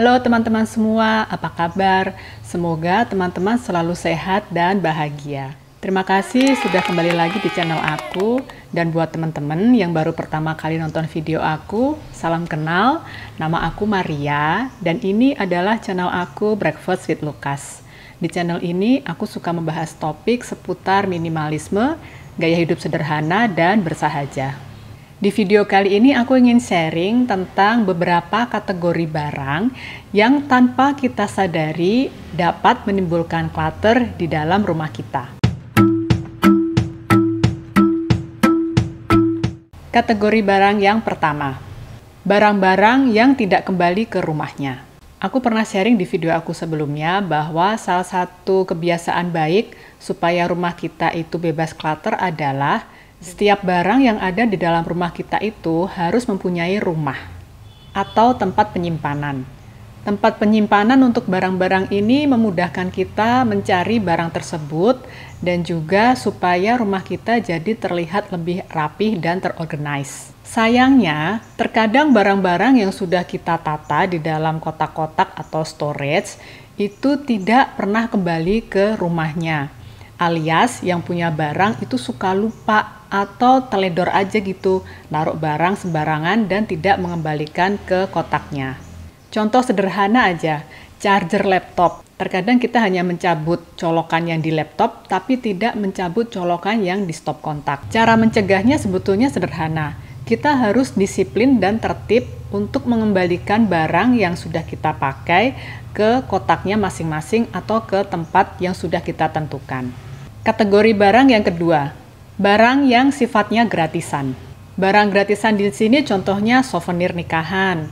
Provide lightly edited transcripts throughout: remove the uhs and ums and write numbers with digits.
Halo teman-teman semua, apa kabar? Semoga teman-teman selalu sehat dan bahagia. Terima kasih sudah kembali lagi di channel aku. Dan buat teman-teman yang baru pertama kali nonton video aku, salam kenal. Nama aku Maria, dan ini adalah channel aku Breakfast with Lucas. Di channel ini aku suka membahas topik seputar minimalisme, gaya hidup sederhana, dan bersahaja. Di video kali ini aku ingin sharing tentang beberapa kategori barang yang tanpa kita sadari dapat menimbulkan clutter di dalam rumah kita. Kategori barang yang pertama, barang-barang yang tidak kembali ke rumahnya. Aku pernah sharing di video aku sebelumnya bahwa salah satu kebiasaan baik supaya rumah kita itu bebas clutter adalah setiap barang yang ada di dalam rumah kita itu harus mempunyai rumah atau tempat penyimpanan. Tempat penyimpanan untuk barang-barang ini memudahkan kita mencari barang tersebut dan juga supaya rumah kita jadi terlihat lebih rapih dan terorganize. Sayangnya, terkadang barang-barang yang sudah kita tata di dalam kotak-kotak atau storage itu tidak pernah kembali ke rumahnya. Alias yang punya barang itu suka lupa atau teledor aja gitu, naruh barang sembarangan dan tidak mengembalikan ke kotaknya. Contoh sederhana aja, charger laptop. Terkadang kita hanya mencabut colokan yang di laptop, tapi tidak mencabut colokan yang di stop kontak. Cara mencegahnya sebetulnya sederhana. Kita harus disiplin dan tertib untuk mengembalikan barang yang sudah kita pakai ke kotaknya masing-masing atau ke tempat yang sudah kita tentukan. Kategori barang yang kedua, barang yang sifatnya gratisan. Barang gratisan di sini contohnya souvenir nikahan,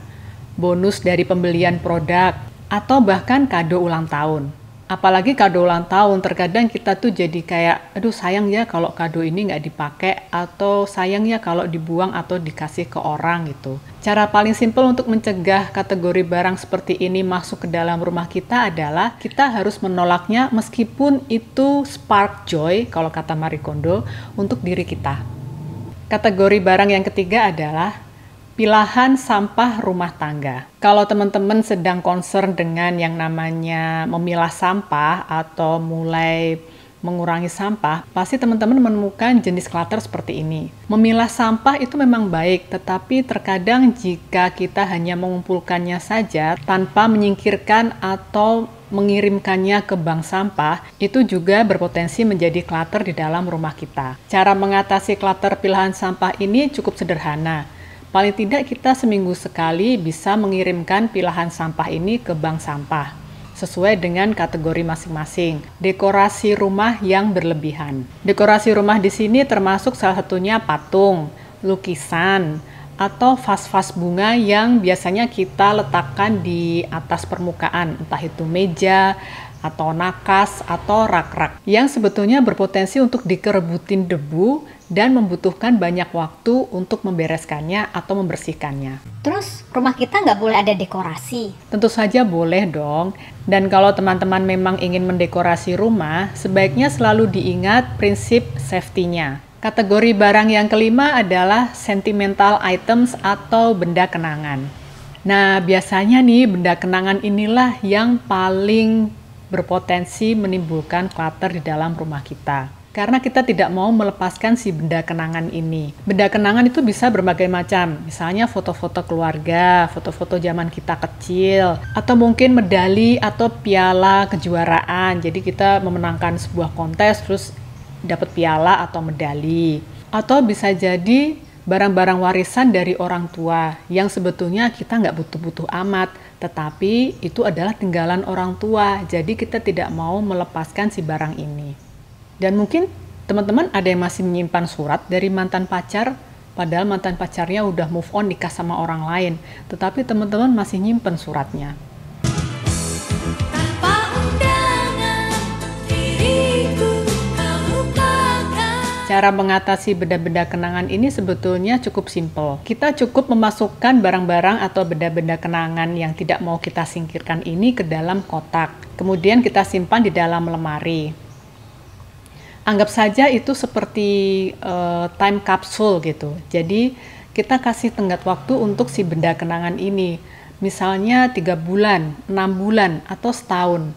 bonus dari pembelian produk, atau bahkan kado ulang tahun. Apalagi kado ulang tahun, terkadang kita tuh jadi kayak, aduh sayang ya kalau kado ini nggak dipakai, atau sayang ya kalau dibuang atau dikasih ke orang gitu. Cara paling simpel untuk mencegah kategori barang seperti ini masuk ke dalam rumah kita adalah kita harus menolaknya meskipun itu spark joy, kalau kata Marie Kondo, untuk diri kita. Kategori barang yang ketiga adalah pilahan sampah rumah tangga. Kalau teman-teman sedang concern dengan yang namanya memilah sampah atau mulai mengurangi sampah, pasti teman-teman menemukan jenis clutter seperti ini. Memilah sampah itu memang baik, tetapi terkadang jika kita hanya mengumpulkannya saja tanpa menyingkirkan atau mengirimkannya ke bank sampah, itu juga berpotensi menjadi clutter di dalam rumah kita. Cara mengatasi clutter pilahan sampah ini cukup sederhana. Paling tidak kita seminggu sekali bisa mengirimkan pilahan sampah ini ke bank sampah, sesuai dengan kategori masing-masing. Dekorasi rumah yang berlebihan. Dekorasi rumah di sini termasuk salah satunya patung, lukisan, atau vas-vas bunga yang biasanya kita letakkan di atas permukaan, entah itu meja, atau nakas, atau rak-rak, yang sebetulnya berpotensi untuk dikerebutin debu dan membutuhkan banyak waktu untuk membereskannya atau membersihkannya. Terus rumah kita nggak boleh ada dekorasi? Tentu saja boleh dong. Dan kalau teman-teman memang ingin mendekorasi rumah, sebaiknya selalu diingat prinsip safety-nya. Kategori barang yang kelima adalah sentimental items atau benda kenangan. Nah, biasanya nih benda kenangan inilah yang paling berpotensi menimbulkan clutter di dalam rumah kita. Karena kita tidak mau melepaskan si benda kenangan ini. Benda kenangan itu bisa berbagai macam, misalnya foto-foto keluarga, foto-foto zaman kita kecil, atau mungkin medali atau piala kejuaraan. Jadi kita memenangkan sebuah kontes terus dapat piala atau medali. Atau bisa jadi barang-barang warisan dari orang tua yang sebetulnya kita nggak butuh-butuh amat, tetapi itu adalah tinggalan orang tua, jadi kita tidak mau melepaskan si barang ini. Dan mungkin teman-teman ada yang masih menyimpan surat dari mantan pacar, padahal mantan pacarnya udah move on nikah sama orang lain, tetapi teman-teman masih nyimpen suratnya. Cara mengatasi benda-benda kenangan ini sebetulnya cukup simpel. Kita cukup memasukkan barang-barang atau benda-benda kenangan yang tidak mau kita singkirkan ini ke dalam kotak. Kemudian kita simpan di dalam lemari. Anggap saja itu seperti time capsule gitu. Jadi kita kasih tenggat waktu untuk si benda kenangan ini. Misalnya 3 bulan, 6 bulan, atau setahun.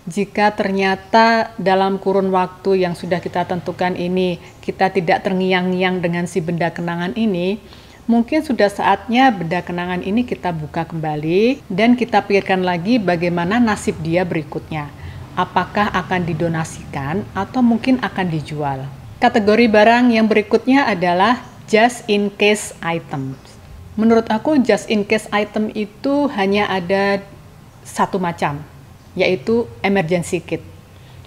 Jika ternyata dalam kurun waktu yang sudah kita tentukan ini, kita tidak terngiang-ngiang dengan si benda kenangan ini, mungkin sudah saatnya benda kenangan ini kita buka kembali dan kita pikirkan lagi bagaimana nasib dia berikutnya. Apakah akan didonasikan atau mungkin akan dijual. Kategori barang yang berikutnya adalah just in case items. Menurut aku just in case item itu hanya ada satu macam, yaitu emergency kit.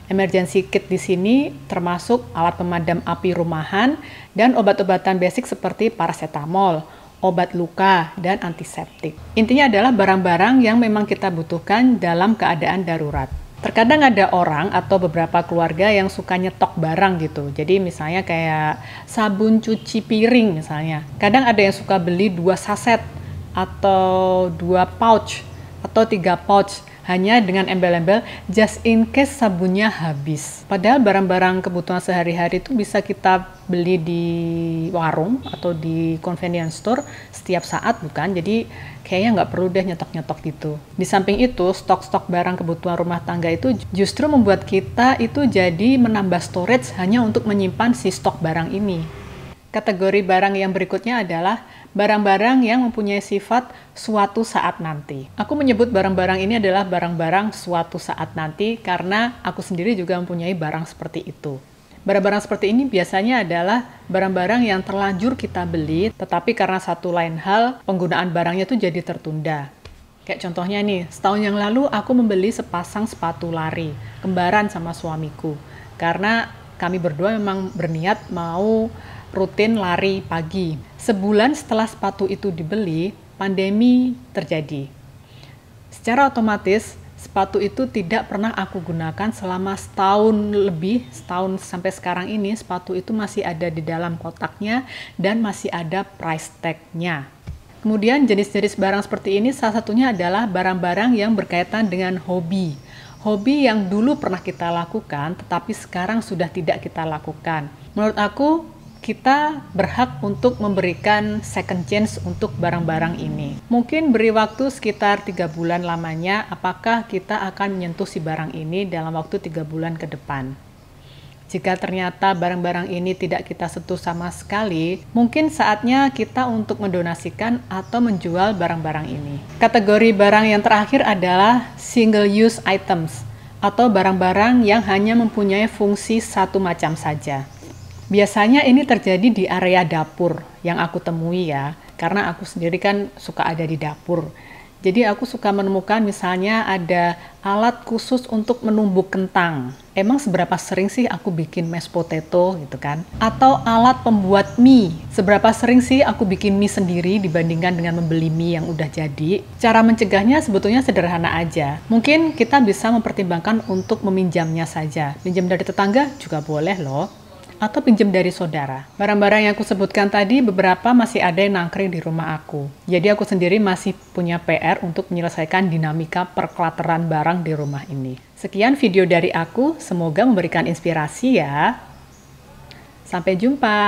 Emergency kit di sini termasuk alat pemadam api rumahan dan obat-obatan basic seperti paracetamol, obat luka, dan antiseptik. Intinya adalah barang-barang yang memang kita butuhkan dalam keadaan darurat. Terkadang ada orang atau beberapa keluarga yang suka nyetok barang gitu. Jadi misalnya kayak sabun cuci piring misalnya. Kadang ada yang suka beli 2 saset atau 2 pouch atau 3 pouch hanya dengan embel-embel just in case sabunnya habis. Padahal barang-barang kebutuhan sehari-hari itu bisa kita beli di warung atau di convenience store setiap saat, bukan? Jadi kayaknya nggak perlu deh nyetok-nyetok gitu. Di samping itu, stok-stok barang kebutuhan rumah tangga itu justru membuat kita itu jadi menambah storage hanya untuk menyimpan si stok barang ini. Kategori barang yang berikutnya adalah barang-barang yang mempunyai sifat suatu saat nanti. Aku menyebut barang-barang ini adalah barang-barang suatu saat nanti karena aku sendiri juga mempunyai barang seperti itu. Barang-barang seperti ini biasanya adalah barang-barang yang terlanjur kita beli, tetapi karena satu lain hal, penggunaan barangnya itu jadi tertunda. Kayak contohnya nih, setahun yang lalu aku membeli sepasang sepatu lari, kembaran sama suamiku. Karena kami berdua memang berniat mau rutin lari pagi. Sebulan setelah sepatu itu dibeli, pandemi terjadi. Secara otomatis, sepatu itu tidak pernah aku gunakan selama setahun lebih, setahun sampai sekarang ini, sepatu itu masih ada di dalam kotaknya dan masih ada price tag-nya. Kemudian jenis-jenis barang seperti ini salah satunya adalah barang-barang yang berkaitan dengan hobi. Hobi yang dulu pernah kita lakukan, tetapi sekarang sudah tidak kita lakukan. Menurut aku, kita berhak untuk memberikan second chance untuk barang-barang ini. Mungkin beri waktu sekitar 3 bulan lamanya, apakah kita akan menyentuh si barang ini dalam waktu 3 bulan ke depan. Jika ternyata barang-barang ini tidak kita sentuh sama sekali, mungkin saatnya kita untuk mendonasikan atau menjual barang-barang ini. Kategori barang yang terakhir adalah single use items, atau barang-barang yang hanya mempunyai fungsi satu macam saja. Biasanya ini terjadi di area dapur yang aku temui ya, karena aku sendiri kan suka ada di dapur. Jadi aku suka menemukan misalnya ada alat khusus untuk menumbuk kentang. Emang seberapa sering sih aku bikin mashed potato gitu kan? Atau alat pembuat mie. Seberapa sering sih aku bikin mie sendiri dibandingkan dengan membeli mie yang udah jadi? Cara mencegahnya sebetulnya sederhana aja. Mungkin kita bisa mempertimbangkan untuk meminjamnya saja. Pinjam dari tetangga juga boleh loh. Atau pinjam dari saudara. Barang-barang yang aku sebutkan tadi beberapa masih ada yang nangkring di rumah aku. Jadi aku sendiri masih punya PR untuk menyelesaikan dinamika perklateran barang di rumah ini. Sekian video dari aku, semoga memberikan inspirasi ya. Sampai jumpa.